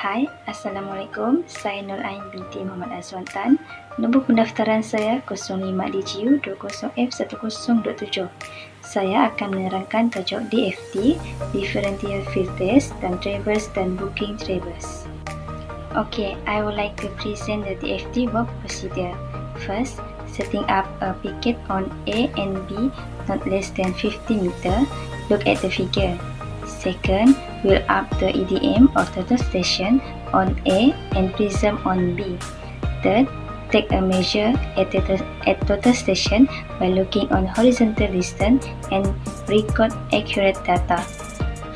Hai, Assalamualaikum. Saya Nur Ain binti Muhammad Azwan Tan. Nombor pendaftaran saya 05 DGU 20F1027. Saya akan menerangkan tajuk DFT, Differential Field Test, dan Traverse dan Booking Traverse. Okay, I would like to present the DFT work procedure. First, setting up a picket on A and B not less than 50 meter. Look at the figure. Second, wheel up the EDM or total station on A and prism on B. Third, take a measure at total station by looking on horizontal distance and record accurate data.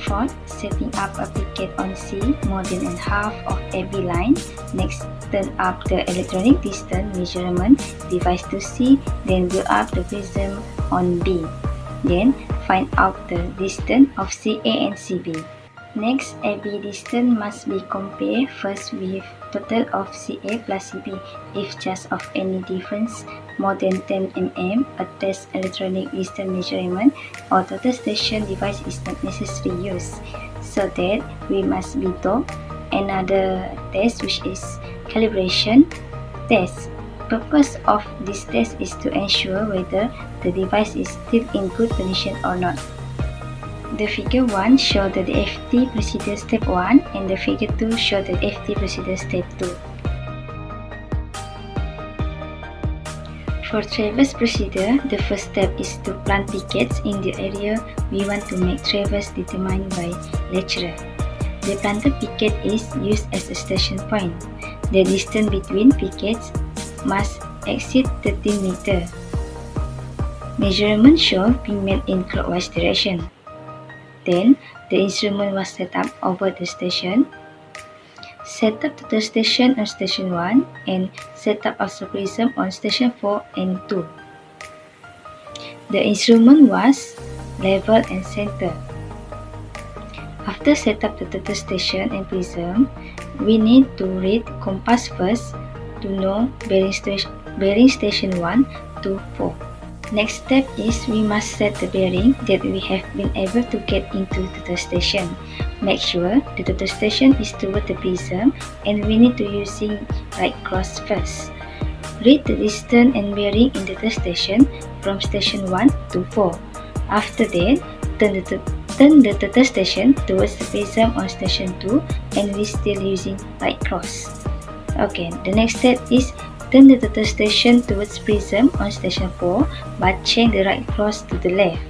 Fourth, setting up a picket on C more than half of AB line. Next, turn up the electronic distance measurement device to C, then wheel up the prism on B. Then, find out the distance of CA and CB. Next, AB distance must be compared first with total of CA plus CB. If just of any difference more than 10 mm, a test electronic distance measurement or total station device is not necessary use. So that we must be taught another test, which is calibration test. Purpose of this test is to ensure whether the device is still in good condition or not. The figure 1 shows the DFT procedure step 1 and the figure 2 shows the DFT procedure step 2. For traverse procedure, the first step is to plant pickets in the area we want to make traverse determined by lecturer. The planted picket is used as a station point. The distance between pickets must exceed 13 meter. Measurement shown being made in clockwise direction. Then, the instrument was set up over the station. Set up the station on station 1 and set up also prism on station 4 and 2. The instrument was level and center. After set up the total station and prism, we need to read compass first to know bearing station 1 to 4. Next step is we must set the bearing that we have been able to get into the station. Make sure the total station is toward the prism and we need to using right cross first. Read the distance and bearing in the station from station 1 to 4. After that, turn the total station towards the prism on station 2 and we still using right cross. Okay, the next step is turn the total station towards prism on station 4 but change the right cross to the left.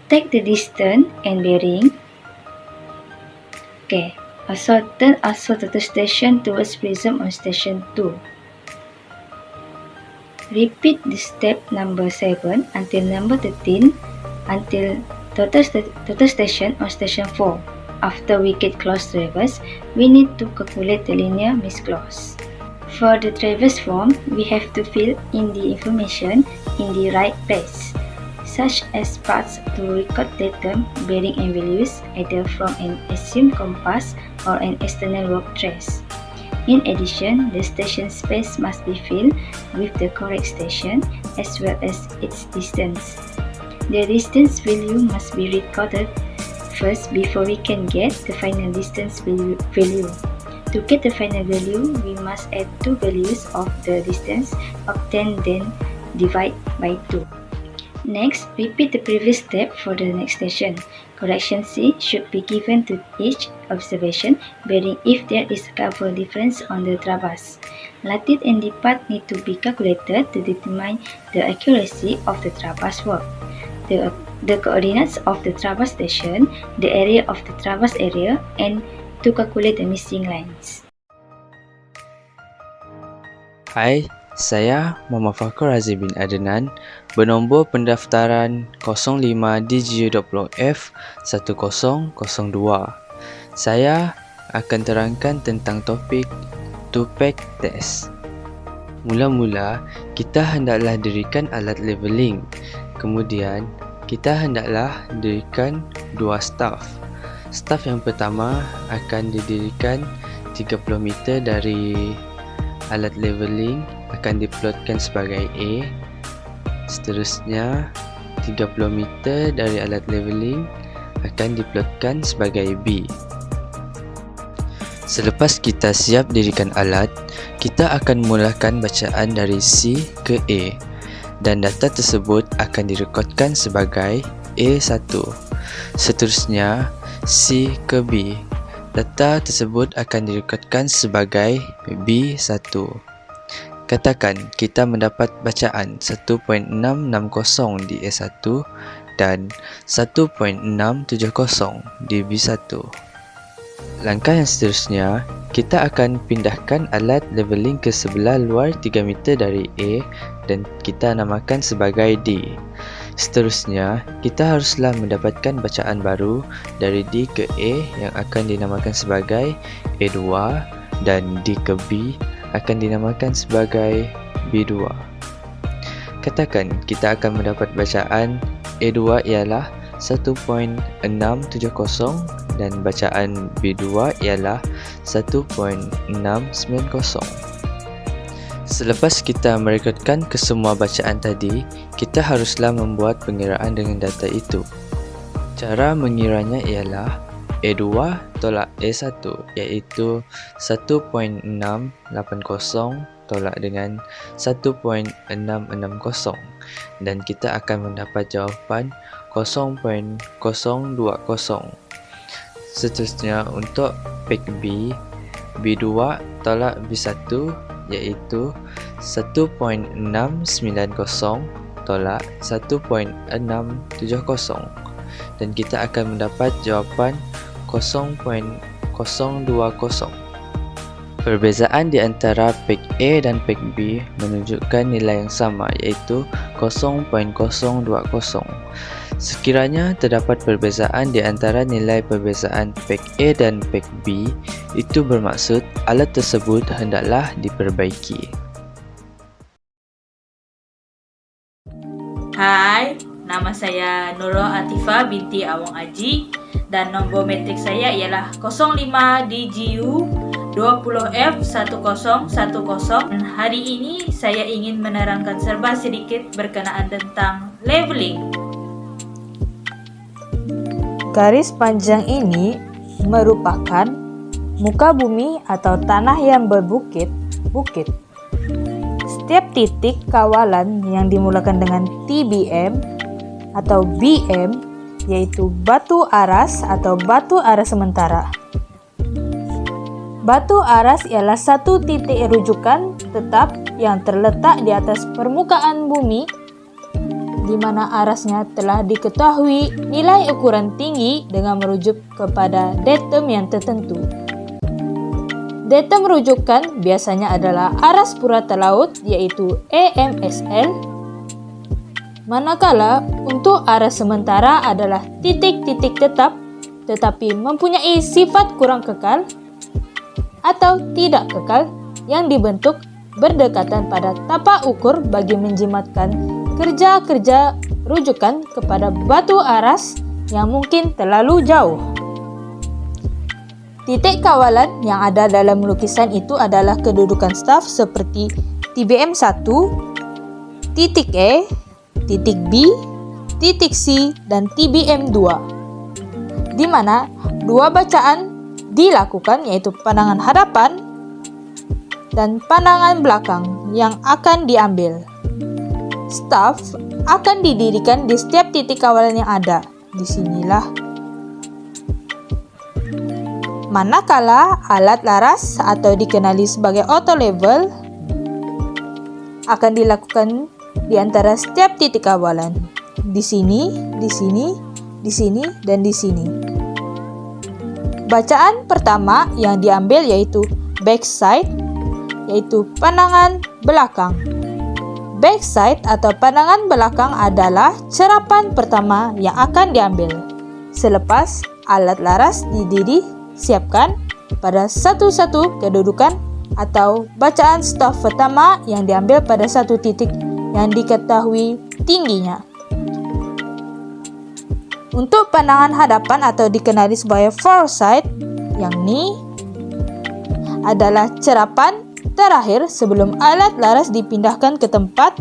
Take the distance and bearing. Okay, also turn total station towards prism on station 2. Repeat the step number 7 until number 13 until total station on station 4. After we get close to traverse, we need to calculate the linear misclose. For the traverse form, we have to fill in the information in the right place, such as parts to record datum, bearing and values, either from an assumed compass or an external work trace. In addition, the station space must be filled with the correct station as well as its distance. The distance value must be recorded first before we can get the final distance value. To get the final value, we must add two values of the distance obtained, then divide by 2. Next, repeat the previous step for the next station. Correction C should be given to each observation, bearing if there is a cover difference on the traverse. Latitude and depart need to be calculated to determine the accuracy of the traverse work. The coordinates of the traverse station, the area of the traverse area, and to calculate the missing lines. Hai, saya Muhammad Fakhur Razi bin Adnan, bernombor pendaftaran 05 DGU20F 1002. Saya akan terangkan tentang topik two-pack test. Mula-mula, kita hendaklah dirikan alat leveling. Kemudian, kita hendaklah dirikan dua staff. Staff yang pertama akan didirikan 30 meter dari alat leveling, akan diplotkan sebagai A. Seterusnya, 30 meter dari alat leveling akan diplotkan sebagai B. Selepas kita siap dirikan alat, kita akan mulakan bacaan dari C ke A dan data tersebut akan direkodkan sebagai A1. Seterusnya, C ke B. Data tersebut akan direkodkan sebagai B1. Katakan kita mendapat bacaan 1.660 di A1 dan 1.670 di B1. Langkah yang seterusnya, kita akan pindahkan alat leveling ke sebelah luar 3 meter dari A dan kita namakan sebagai D. Seterusnya, kita haruslah mendapatkan bacaan baru dari D ke A yang akan dinamakan sebagai A2 dan D ke B akan dinamakan sebagai B2. Katakan kita akan mendapat bacaan A2 ialah 1.670 dan bacaan B2 ialah 1.690. Selepas kita merekodkan kesemua bacaan tadi, kita haruslah membuat pengiraan dengan data itu. Cara mengiranya ialah A2 tolak A1 iaitu 1.680 tolak dengan 1.660 dan kita akan mendapat jawapan 0.020. Seterusnya untuk peg B, B2 tolak B1 iaitu 1.690 tolak 1.670 dan kita akan mendapat jawapan 0.020. Perbezaan di antara peg A dan peg B menunjukkan nilai yang sama iaitu 0.020. Sekiranya terdapat perbezaan di antara nilai perbezaan peg A dan peg B, itu bermaksud alat tersebut hendaklah diperbaiki. Hai, nama saya Nurul Atifah binti Awang Aji dan nombor metrik saya ialah 05 DGU 20F1010. Hari ini saya ingin menerangkan serba sedikit berkenaan tentang leveling. Garis panjang ini merupakan muka bumi atau tanah yang berbukit-bukit. Setiap titik kawalan yang dimulakan dengan TBM atau BM yaitu batu aras atau batu aras sementara. Batu aras ialah satu titik rujukan tetap yang terletak di atas permukaan bumi di mana arasnya telah diketahui nilai ukuran tinggi dengan merujuk kepada datum yang tertentu. Datum rujukan biasanya adalah aras purata laut yaitu AMSL, manakala untuk aras sementara adalah titik-titik tetap tetapi mempunyai sifat kurang kekal atau tidak kekal yang dibentuk berdekatan pada tapak ukur bagi menjimatkan kerja-kerja rujukan kepada batu aras yang mungkin terlalu jauh. Titik kawalan yang ada dalam lukisan itu adalah kedudukan staf seperti TBM 1, titik E, titik B, titik C, dan TBM 2, di mana dua bacaan dilakukan yaitu pandangan hadapan dan pandangan belakang yang akan diambil. Staf akan didirikan di setiap titik kawalan yang ada. Disinilah. Manakala alat laras atau dikenali sebagai auto level akan dilakukan di antara setiap titik kawalan. Di sini, di sini, di sini, dan di sini. Bacaan pertama yang diambil yaitu backside, yaitu pandangan belakang. Backside atau pandangan belakang adalah cerapan pertama yang akan diambil selepas alat laras siapkan pada satu-satu kedudukan atau bacaan staf pertama yang diambil pada satu titik yang diketahui tingginya. Untuk pandangan hadapan atau dikenali sebagai foresight, yang ini adalah cerapan terakhir sebelum alat laras dipindahkan ke tempat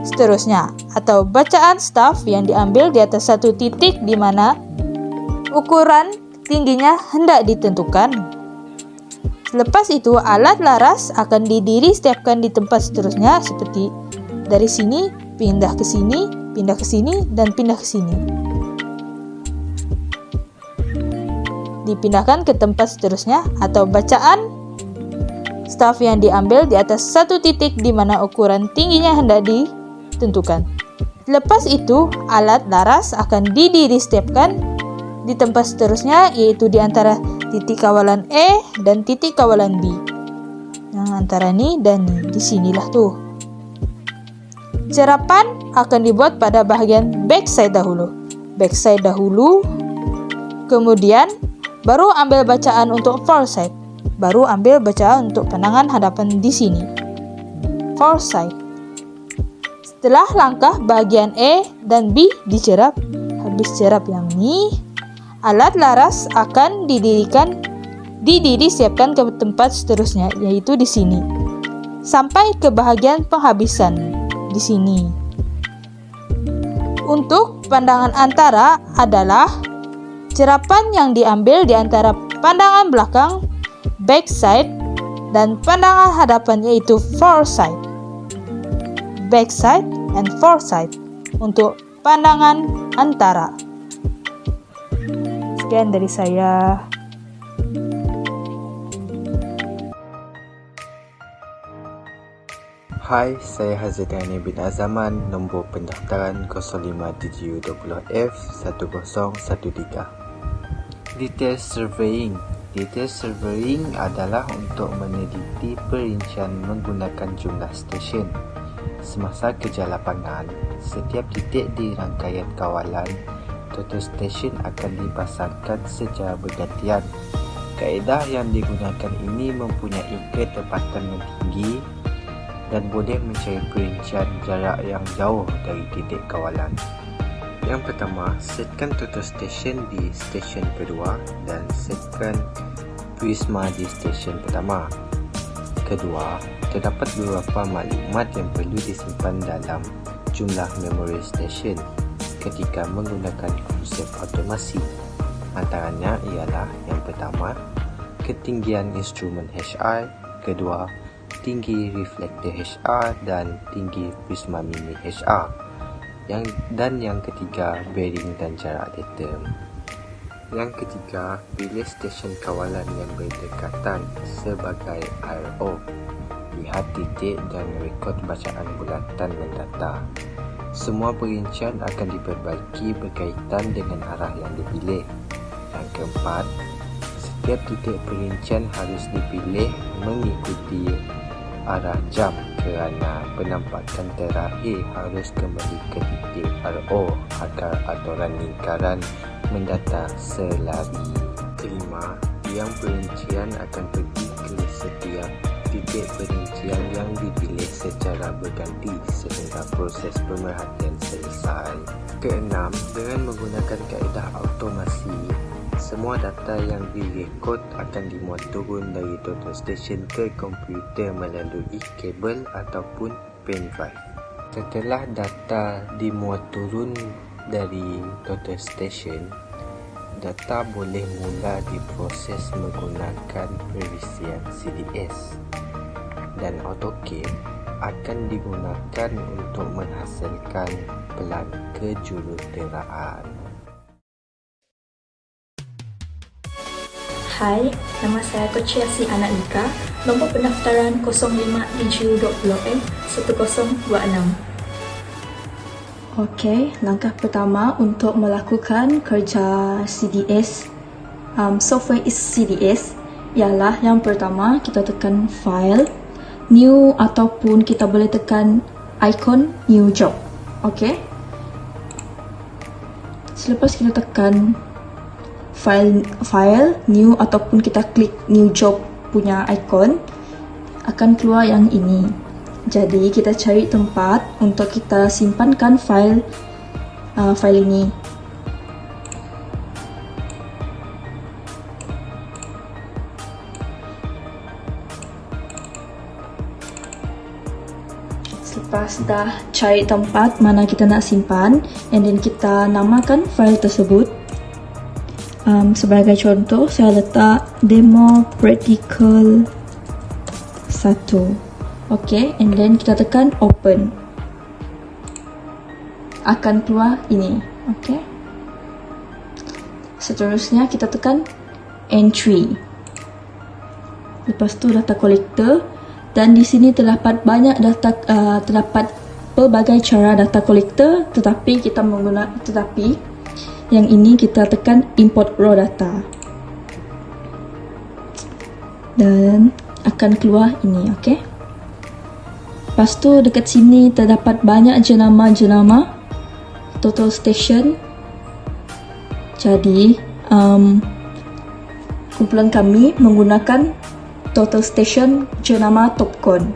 seterusnya atau bacaan staf yang diambil di atas satu titik di mana ukuran tingginya hendak ditentukan. Selepas itu, alat laras akan didirisetapkan di tempat seterusnya seperti dari sini, pindah ke sini, pindah ke sini, dan pindah ke sini. Dipindahkan ke tempat seterusnya atau bacaan staf yang diambil di atas satu titik di mana ukuran tingginya hendak ditentukan. Lepas itu, alat laras akan didirisetapkan di tempat seterusnya, yaitu di antara titik kawalan E dan titik kawalan B. Nah, antara ni dan ni, di sinilah tuh. Cerapan akan dibuat pada bahagian backside dahulu. Backside dahulu, kemudian baru ambil bacaan untuk foreside. Baru ambil bacaan untuk pandangan hadapan di sini. Foreside. Setelah langkah bahagian E dan B dicerap, habis cerap yang ni, alat laras akan didirisetapkan ke tempat seterusnya, yaitu di sini. Sampai ke bahagian penghabisan di sini. Untuk pandangan antara adalah cerapan yang diambil di antara pandangan belakang, backside, dan pandangan hadapan, yaitu foreside. Backside and foreside untuk pandangan antara. Sekian dari saya. Hai, saya Hazidani bin Azaman, nombor pendaftaran 05DGU20F1013. Detail surveying. Detail surveying adalah untuk meneliti perincian menggunakan jumlah stesen. Semasa kerja lapangan, setiap titik di rangkaian kawalan, total station akan dipasangkan secara bergantian. Kaedah yang digunakan ini mempunyai ketepatan yang tinggi dan boleh mencari perincian jarak yang jauh dari titik kawalan. Yang pertama, setkan total station di stesen kedua dan setkan prisma di stesen pertama. Kedua, terdapat beberapa maklumat yang perlu disimpan dalam jumlah memori stesen ketika menggunakan konsep automasi. Antaranya ialah yang pertama, ketinggian instrumen HR, kedua, tinggi reflektor HR dan tinggi prisma mini HR. Yang ketiga, bearing dan jarak datum. Yang ketiga, pilih stesen kawalan yang berdekatan sebagai RO. Lihat titik dan rekod bacaan bulatan dan data. Semua perincian akan diperbaiki berkaitan dengan arah yang dipilih. Yang keempat, setiap titik perincian harus dipilih mengikuti arah jam kerana penampakan terakhir harus kembali ke titik RO agar aturan lingkaran mendata selari. Kelima, yang perincian akan pergi ke setiap titik perincian yang dipilih secara berganti sehingga proses pemerhatian selesai. Keenam, dengan menggunakan kaedah automasi, semua data yang direkod akan dimuat turun dari total station ke komputer melalui kabel ataupun pen drive. Setelah data dimuat turun dari total station, data boleh mula diproses menggunakan perisian CDS dan AutoCAD akan digunakan untuk menghasilkan pelan kejuruteraan. Hai, nama saya Kociasi Anak Nika, nombor pendaftaran 05DGU20F1026. Okey, langkah pertama untuk melakukan kerja CDS, software is CDS, ialah yang pertama kita tekan file, new ataupun kita boleh tekan icon new job. Okey. Selepas kita tekan file new ataupun kita klik new job punya icon, akan keluar yang ini. Jadi kita cari tempat untuk kita simpankan file ini. Selepas dah cari tempat mana kita nak simpan, and then kita namakan file tersebut. sebagai contoh saya letak demo practical 1. Okay, and then kita tekan open. Akan keluar ini. Okay. Seterusnya kita tekan entry. Lepas tu data collector, dan di sini terdapat banyak data, terdapat pelbagai cara data collector, tetapi yang ini kita tekan import raw data. Dan akan keluar ini, okey. Lepas tu dekat sini terdapat banyak jenama-jenama total station. Jadi kumpulan kami menggunakan total station jenama Topcon.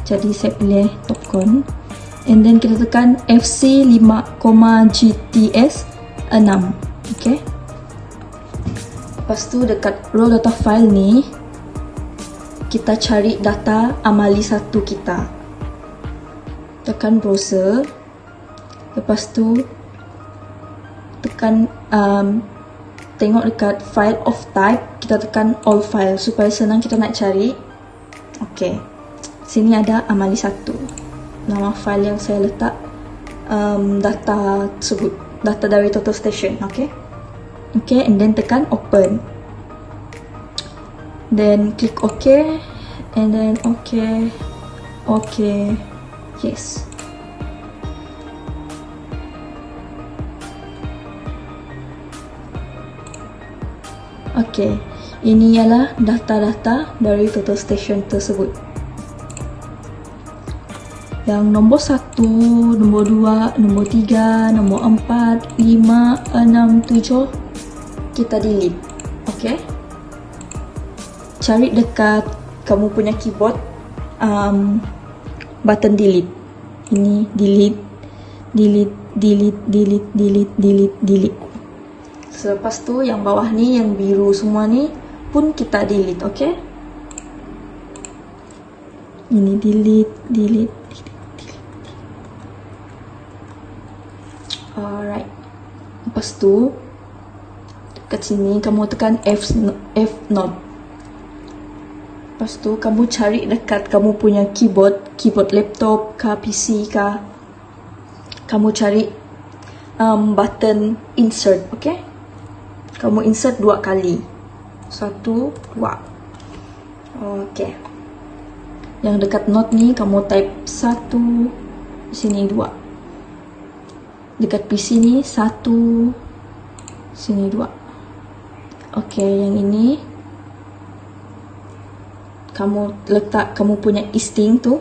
Jadi saya pilih Topcon, and then kita tekan FC 5,GTS 6. Okay. Lepas tu dekat raw data file ni kita cari data amali 1 kita. Tekan browser. Lepas tu tekan tengok dekat file of type, kita tekan all file supaya senang kita nak cari. Okey. Sini ada amali 1. Nama file yang saya letak data tersebut, data dari total station. Okey. Okey, and then tekan open. Then click OK, and then OK. Yes. Okey, ini ialah data-data dari total station tersebut. Yang nombor 1, nombor 2, nombor 3, nombor 4, 5, 6, 7 kita delete. Okey. Cari dekat kamu punya keyboard button delete. Ini delete. Selepas tu yang bawah ni, yang biru semua ni pun kita delete, okey? Ini delete. Alright. Lepas tu dekat sini kamu tekan F note. Lepas tu kamu cari dekat kamu punya keyboard laptop ke PC ke, kamu cari button insert, okey? Kamu insert 2 kali. 1, 2. Okey. Yang dekat note ni kamu type 1, sini 2. Dekat PC ni 1, sini 2. Okey, yang ini kamu letak kamu punya easting tu.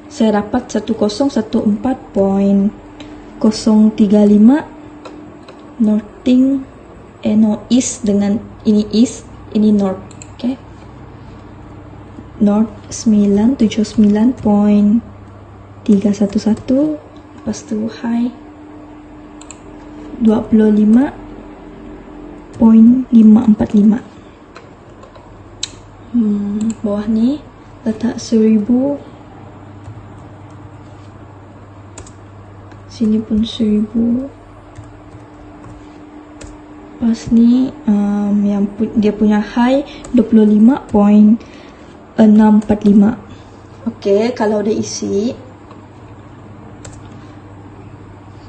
Saya dapat 1014.035 northing, east dengan ini east, ini north. Okay, north 979.311. Lepas tu high 25.545. Bawah ni letak 1000. Sini pun 1000. Pas ni yang dia punya high 25.645. Okey, kalau dah isi,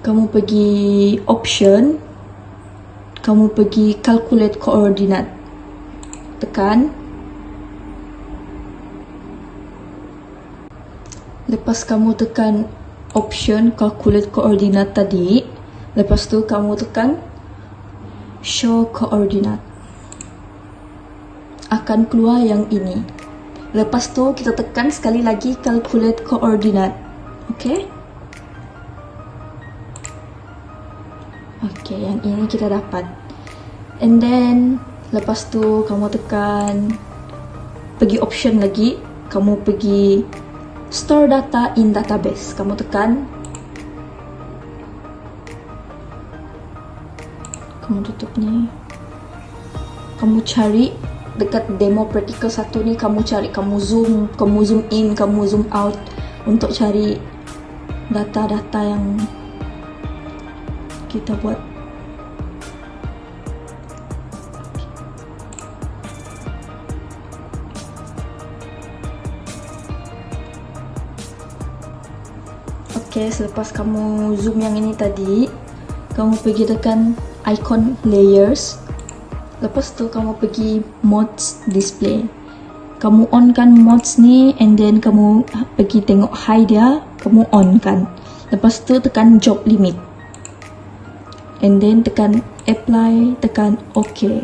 kamu pergi option, kamu pergi calculate coordinate. Tekan. Lepas kamu tekan option calculate coordinate tadi, lepas tu kamu tekan show coordinate. Akan keluar yang ini. Lepas tu kita tekan sekali lagi calculate coordinate. Okey? Okey, yang ini kita dapat. And then lepas tu kamu tekan pergi option lagi, kamu pergi store data in database. Kamu tekan, kamu tutup ni, kamu cari dekat demo practical 1 ni, kamu cari, kamu zoom in, kamu zoom out untuk cari data-data yang kita buat. Okey, selepas kamu zoom yang ini tadi, kamu pergi tekan icon layers. Lepas tu kamu pergi modes display. Kamu on kan modes ni, and then kamu pergi tengok high dia, kamu on kan. Lepas tu tekan job limit. And then tekan apply, tekan OK.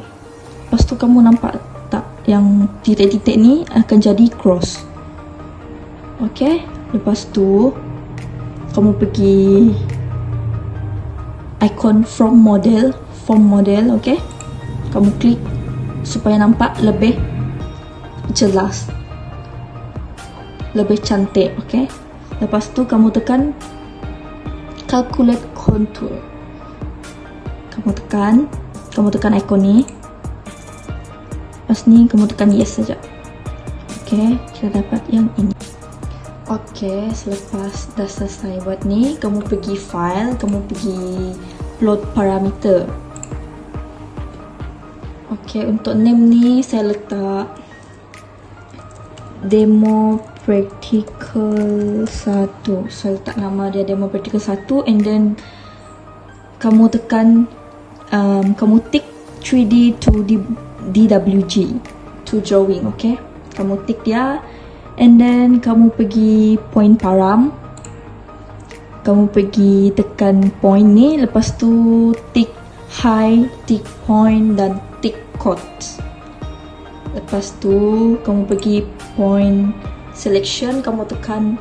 Lepas tu kamu nampak tak yang titik-titik ni akan jadi cross. Okay, lepas tu kamu pergi icon form model, okay. Kamu klik supaya nampak lebih jelas, lebih cantik, okay. Lepas tu kamu tekan calculate contour. Kamu tekan icon ni. Lepas ni kamu tekan yes saja. Okay, kita dapat yang ini. Okay, selepas dah selesai buat ni, kamu pergi file, kamu pergi load parameter. Okay, untuk name ni saya letak demo practical 1. Saya letak nama dia demo practical 1, and then kamu tekan kamu tick 3D to DWG to drawing, okay. Kamu tick dia. And then kamu pergi point param. Kamu pergi tekan point ni. Lepas tu tick high, tick point dan tick quotes. Lepas tu kamu pergi point selection. Kamu tekan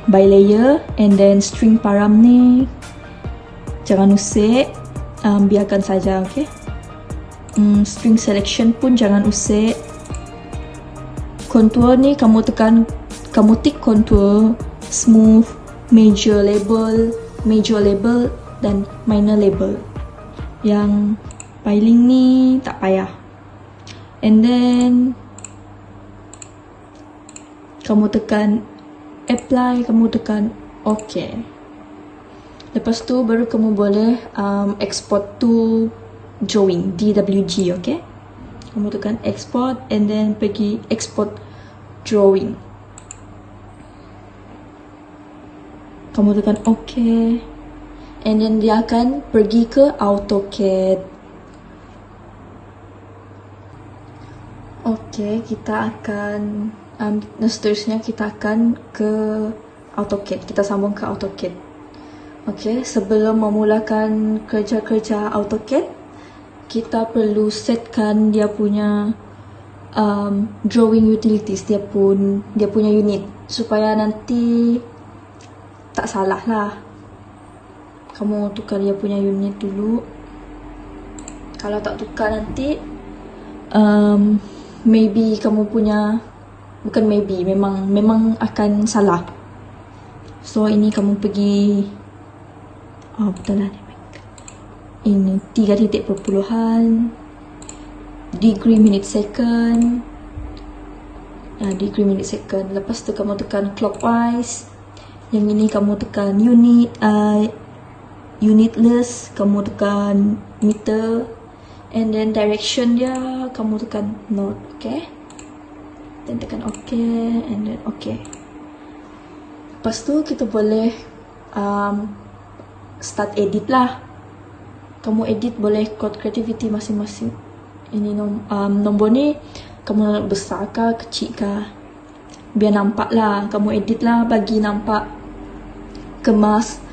by layer. And then string param ni jangan usik, biarkan saja, okay. String selection pun jangan usik. Contour ni kamu tick contour, smooth, major label dan minor label. Yang piling ni tak payah. And then kamu tekan apply, kamu tekan OK. Lepas tu baru kamu boleh export to drawing, DWG, okay. Kamu tekan export and then pergi export drawing. Kamu tekan OK. And then dia akan pergi ke AutoCAD. Okay, kita akan seterusnya kita akan ke AutoCAD. Kita sambung ke AutoCAD. Okay, sebelum memulakan kerja-kerja AutoCAD, kita perlu setkan dia punya drawing utilities, dia punya unit, supaya nanti tak salah lah. Kamu tukar dia punya unit dulu. Kalau tak tukar nanti maybe kamu punya, bukan maybe, memang akan salah. So ini kamu pergi betul lah, ini 3 titik perpuluhan, degree minute second, degree minute second. Lepas tu kamu tekan clockwise. Yang ini kamu tekan unitless, kamu tekan meter, and then direction dia kamu tekan north, okay. Dan tekan OK, and then OK. Lepas tu kita boleh start edit lah. Kamu edit boleh code creativity masing-masing. Ini nombor ni kamu nak besar ke kecil ke, biar nampak lah. Kamu edit lah, bagi nampak kemas,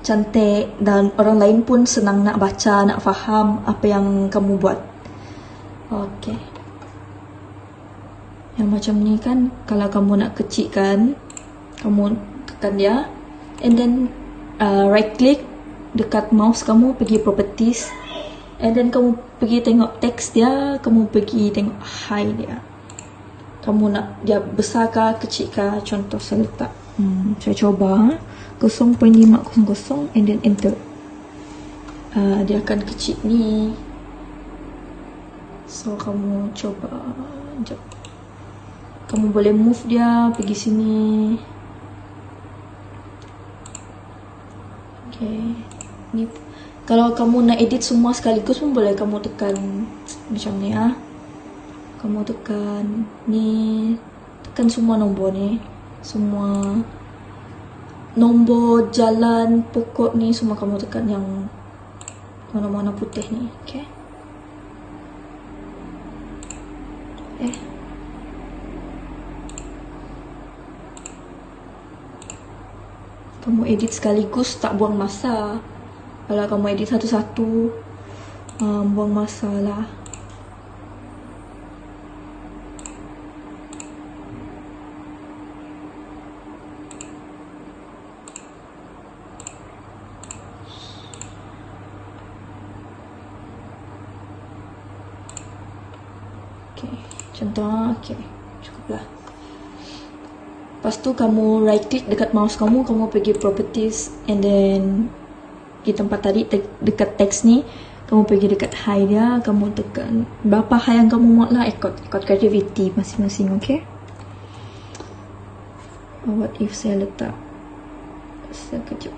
cantik, dan orang lain pun senang nak baca, nak faham apa yang kamu buat. Okay. Yang macam ni kan, kalau kamu nak kecilkan, kamu tekan dia, and then right click dekat mouse kamu, pergi properties, and then kamu pergi tengok teks dia, kamu pergi tengok high dia. Kamu nak dia besar ke kecil ke. Contoh saya letak saya coba 0.500 and then enter. Dia akan kecil ni. So kamu coba, sekejap. Kamu boleh move dia pergi sini. Okay. Ni kalau kamu nak edit semua sekaligus pun boleh. Kamu tekan macam ni Kamu tekan ni, tekan semua nombor ni, semua nombor jalan pokok ni semua kamu tekan yang mana-mana putih ni. Okay. Kamu edit sekaligus, tak buang masa. Kalau kamu edit satu-satu, buang masa lah. Okay, contoh, okay, cukuplah. Lepas tu kamu right click dekat mouse kamu pergi properties, and then di tempat tadi dekat text ni, kamu pergi dekat high dia, kamu tekan berapa high yang kamu muat lah, ikut creativity masing-masing. Okay. What if saya letak sekejap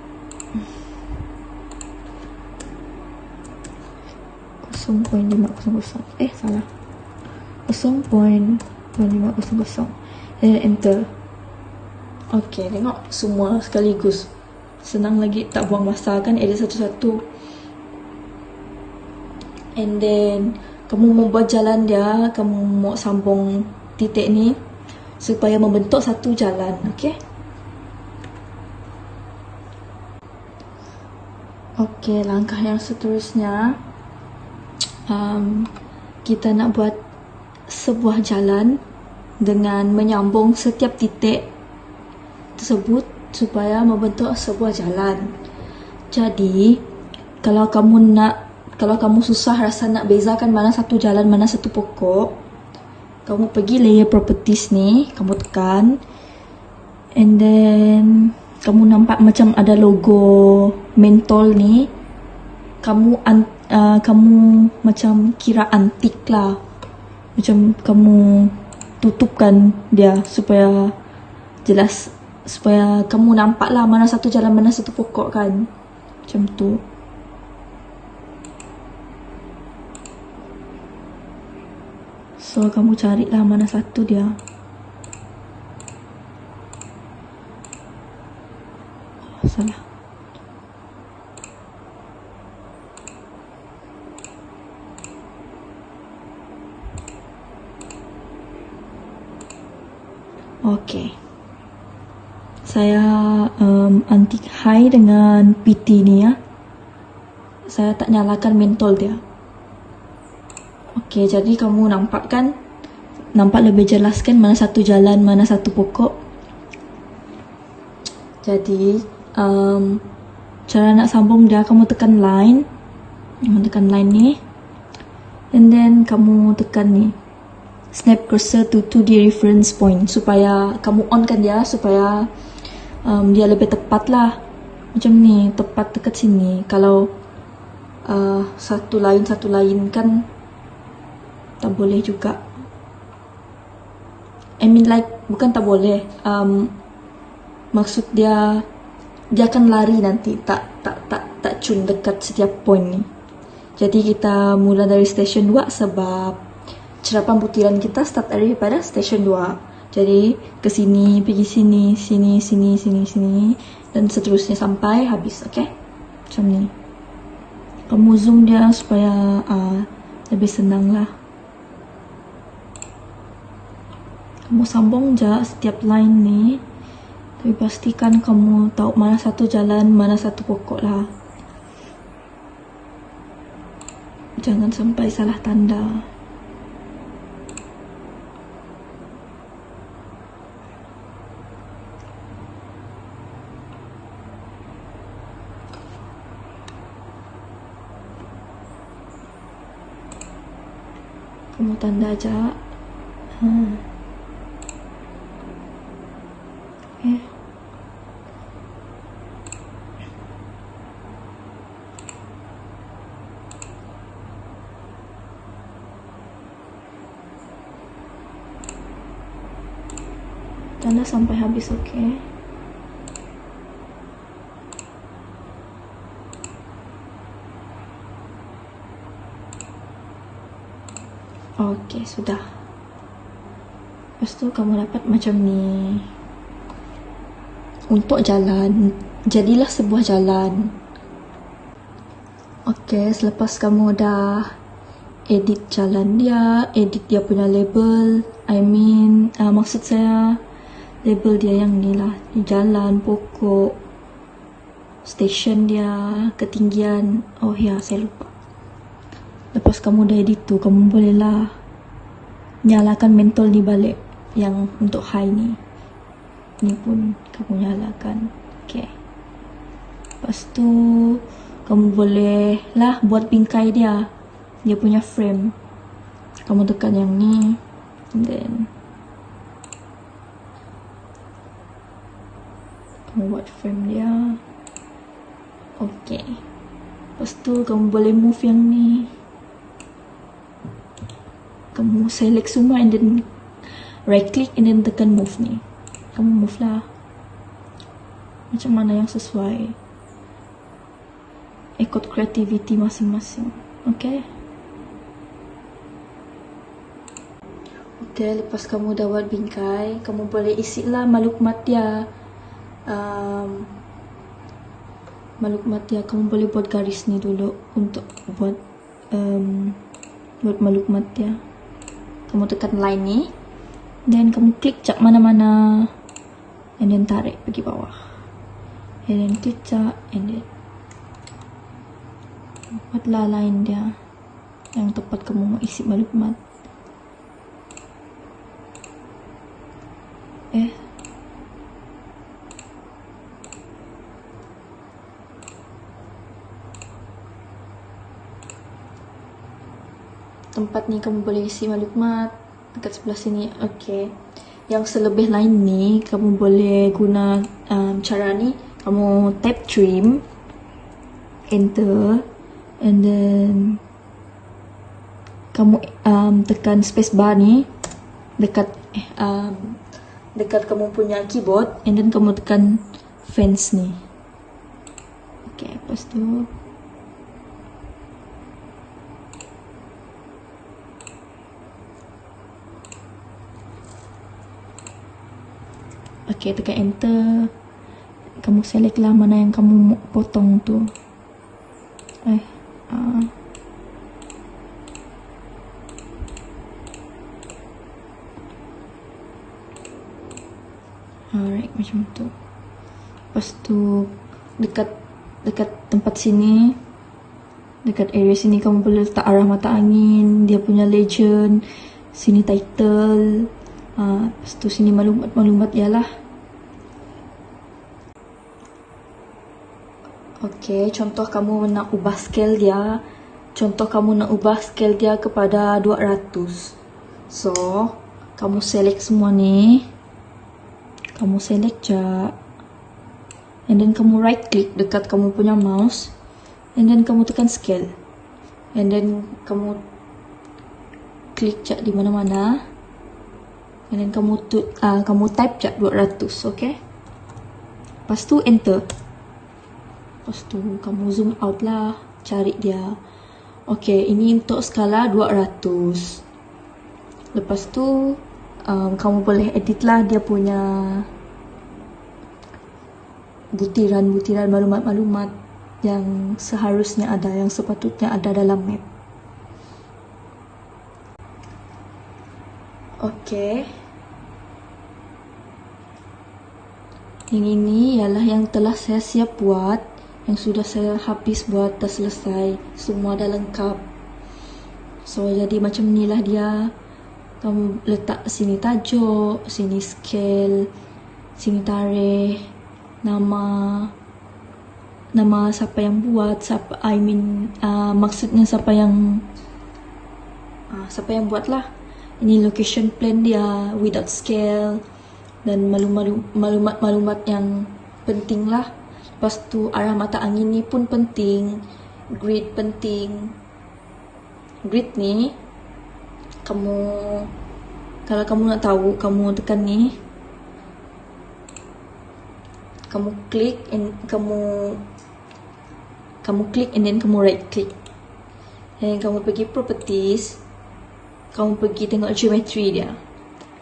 0.500, salah, 0.500, and enter. Okay, tengok semua sekaligus. Senang lagi, tak buang masa kan, edit satu-satu. And then kamu mau buat jalan dia, kamu mau sambung titik ni supaya membentuk satu jalan. Okay. Okay, langkah yang seterusnya, kita nak buat sebuah jalan dengan menyambung setiap titik tersebut supaya membentuk sebuah jalan. Jadi kalau kamu susah rasa nak bezakan mana satu jalan, mana satu pokok, kamu pergi layer properties ni, kamu tekan, and then kamu nampak macam ada logo mentol ni, kamu macam kira antik lah, macam kamu tutupkan dia supaya jelas, supaya kamu nampak lah mana satu jalan, mana satu pokok kan. Macam tu. So, kamu carilah mana satu dia. Oh, salah. Okay. Saya anti high dengan PT ni ya. Saya tak nyalakan mentol dia. Okey, jadi kamu nampak kan? Nampak lebih jelas kan mana satu jalan, mana satu pokok. Jadi cara nak sambung dia, kamu tekan line. Kamu tekan line ni. And then kamu tekan ni. Snap cursor to 2D reference point, supaya kamu on kan dia, supaya dia lebih tepat lah. Macam ni, tepat dekat sini. Kalau satu lain kan tak boleh juga. I mean like, bukan tak boleh, maksud dia akan lari nanti, tak cun dekat setiap point ni. Jadi kita mula dari station 2 sebab cerapan butiran kita start daripada station 2. Jadi ke sini, pergi sini, sini, dan seterusnya sampai habis. Okay, macam ni. Kamu zoom dia supaya lebih senang lah. Kamu sambung je setiap line ni, tapi pastikan kamu tahu mana satu jalan, mana satu pokok lah. Jangan sampai salah tanda. Kamu tanda aja. Okay. Tanda sampai habis, okay? Okey, sudah. Lepas tu kamu dapat macam ni. untuk jalan. Jadilah sebuah jalan. Okey, selepas kamu dah edit jalan dia, edit dia punya label, maksud saya label dia yang ni lah, jalan, pokok, station dia, ketinggian. Oh ya, saya lupa. Lepas kamu dah edit tu, kamu bolehlah nyalakan mentol ni balik, yang untuk high ni. Ni pun kamu nyalakan. Okay. Lepas tu kamu boleh lah buat bingkai dia punya frame. Kamu tekan yang ni, and then kamu buat frame dia. Okay. Lepas tu kamu boleh move yang ni. Kamu select semua and then right click and then tekan move ni. Kamu move lah macam mana yang sesuai, ikut creativity masing-masing. Okay. Okay, lepas kamu dah buat bingkai, kamu boleh isi lah maklumat dia. Maklumat dia kamu boleh buat garis ni dulu untuk buat maklumat dia. Kamu tekan line ni, then kamu klik cak mana-mana, and then tarik pergi bawah, and then klik cak, and then buatlah line dia yang tepat kamu mau isi maklumat. Tempat ni kamu boleh isi maklumat dekat sebelah sini. Okay. Yang selebih lain ni kamu boleh guna cara ni. Kamu tap trim, enter, and then kamu tekan space bar ni dekat kamu punya keyboard, and then kamu tekan fence ni. Okay, lepas tu tekan enter. Kamu select lah mana yang kamu mau potong tu. Alright, macam tu. Lepas tu dekat tempat sini, dekat area sini kamu boleh letak arah mata angin, dia punya legend, sini title, lepas tu sini maklumat dia lah. Okay, contoh kamu nak ubah scale dia. Contoh kamu nak ubah scale dia kepada 200. So, kamu select semua ni. Kamu select je. And then kamu right click dekat kamu punya mouse. And then kamu tekan scale. And then kamu klik je di mana-mana. And then kamu type je 200, okay? Lepas tu enter. Lepas tu kamu zoom out lah, cari dia. Okay, ini untuk skala 200. Lepas tu kamu boleh edit lah dia punya butiran-butiran maklumat-maklumat yang seharusnya ada, yang sepatutnya ada dalam map. Okay. Yang ini ialah yang telah saya siap buat, yang sudah saya habis buat, dah selesai, semua dah lengkap. So jadi macam ni lah dia. Kamu letak sini tajuk, sini scale, sini tarikh, nama siapa yang buat, maksudnya siapa yang buat lah. Ini location plan dia without scale, dan maklumat yang penting lah. Lepas tu arah mata angin ni pun penting, grid penting. Grid ni kalau kamu nak tahu, kamu tekan ni, kamu klik and then kamu right click, and kamu pergi properties, kamu pergi tengok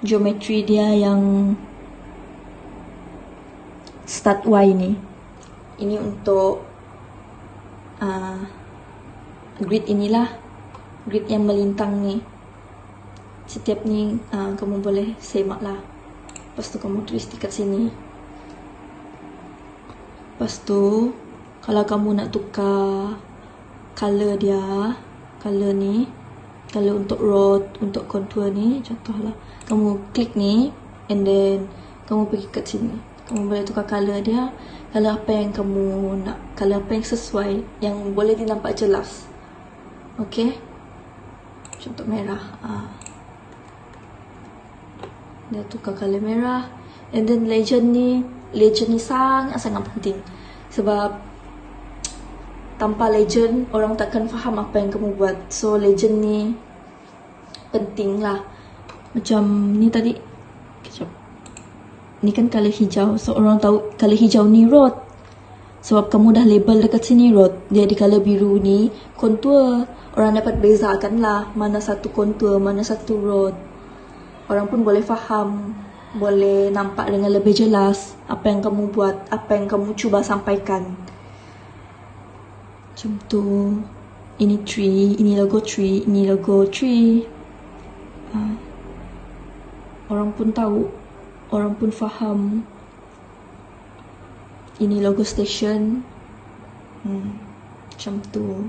geometry dia yang start Y ni. Ini untuk grid inilah, grid yang melintang ni. Setiap ni kamu boleh semak lah. Lepas tu kamu tulis dekat sini. Lepas tu kalau kamu nak tukar color dia, color ni, color untuk road, untuk contour ni, contohlah kamu klik ni and then kamu pergi kat sini. Kamu boleh tukar color dia, color apa yang kamu nak, color apa yang sesuai, yang boleh dinampak jelas. Okay, contoh merah. Dia tukar color merah. And then legend ni sangat-sangat penting. Sebab tanpa legend, orang takkan faham apa yang kamu buat. So legend ni penting lah. Macam ni tadi, kejap. Ni kan color hijau. So orang tahu color hijau ni road. Sebab kamu dah label dekat sini road. Jadi color biru ni contour. Orang dapat bezakan lah mana satu contour, mana satu road. Orang pun boleh faham, boleh nampak dengan lebih jelas apa yang kamu buat, apa yang kamu cuba sampaikan. Macam tu. Ini tree, ini logo tree, ini logo tree. Orang pun tahu, orang pun faham. Ini logo station. Macam tu.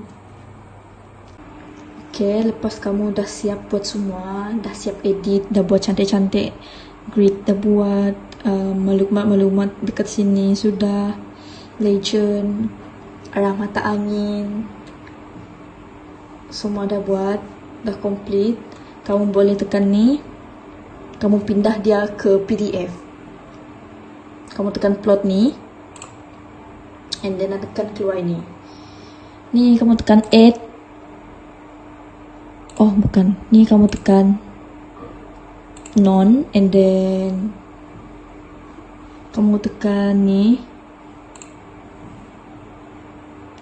Okay, lepas kamu dah siap buat semua, dah siap edit, dah buat cantik-cantik grid, dah buat maklumat-maklumat dekat sini sudah, legend, arah mata angin, semua dah buat, dah complete. Kamu boleh tekan ni, kamu pindah dia ke PDF. Kamu tekan plot ni, and then tekan keluar ni. Ni kamu tekan add. Oh bukan, ni kamu tekan non, and then kamu tekan ni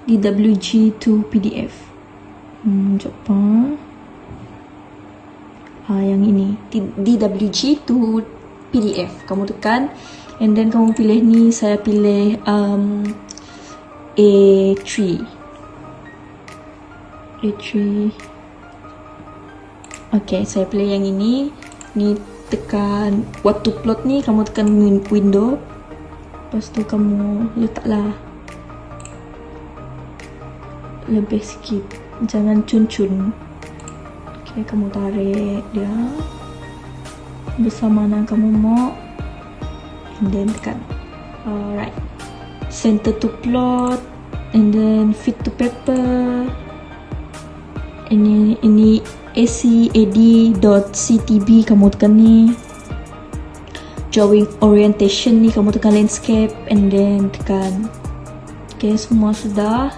DWG to PDF. Coba yang ini DWG to PDF kamu tekan, and then kamu pilih ni. Saya pilih A3. Okay, saya pilih yang ini. Ni tekan what to plot ni, kamu tekan window. Lepas tu kamu letaklah lebih sikit, jangan cun-cun. Okay, kamu tarik dia besar mana kamu mau, and then tekan. Alright, center to plot, and then fit to paper. Ini acad.ctb kamu tekan ni. Drawing orientation ni kamu tekan landscape, and then tekan. Okay, semua sudah.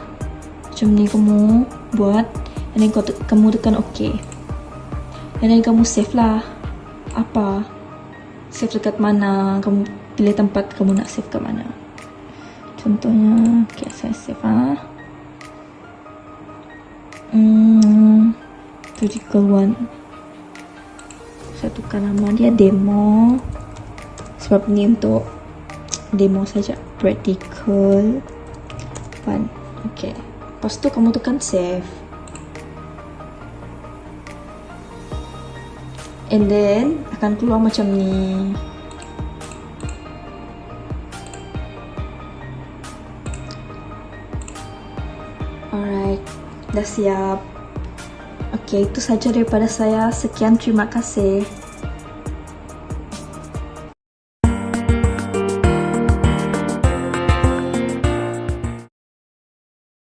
Macam ni kamu buat, and then kamu tekan OK. And then kamu save lah. Apa? Save dekat mana? Kamu pilih tempat kamu nak save kat mana. Contohnya, okay, saya save Vertical one. Saya tukar nama dia demo. Sebab ni untuk demo saja. Vertical one. Okay. Lepas tu kamu tekan save. And then akan keluar macam ni. Alright, dah siap. Okay, itu saja daripada saya. Sekian, terima kasih.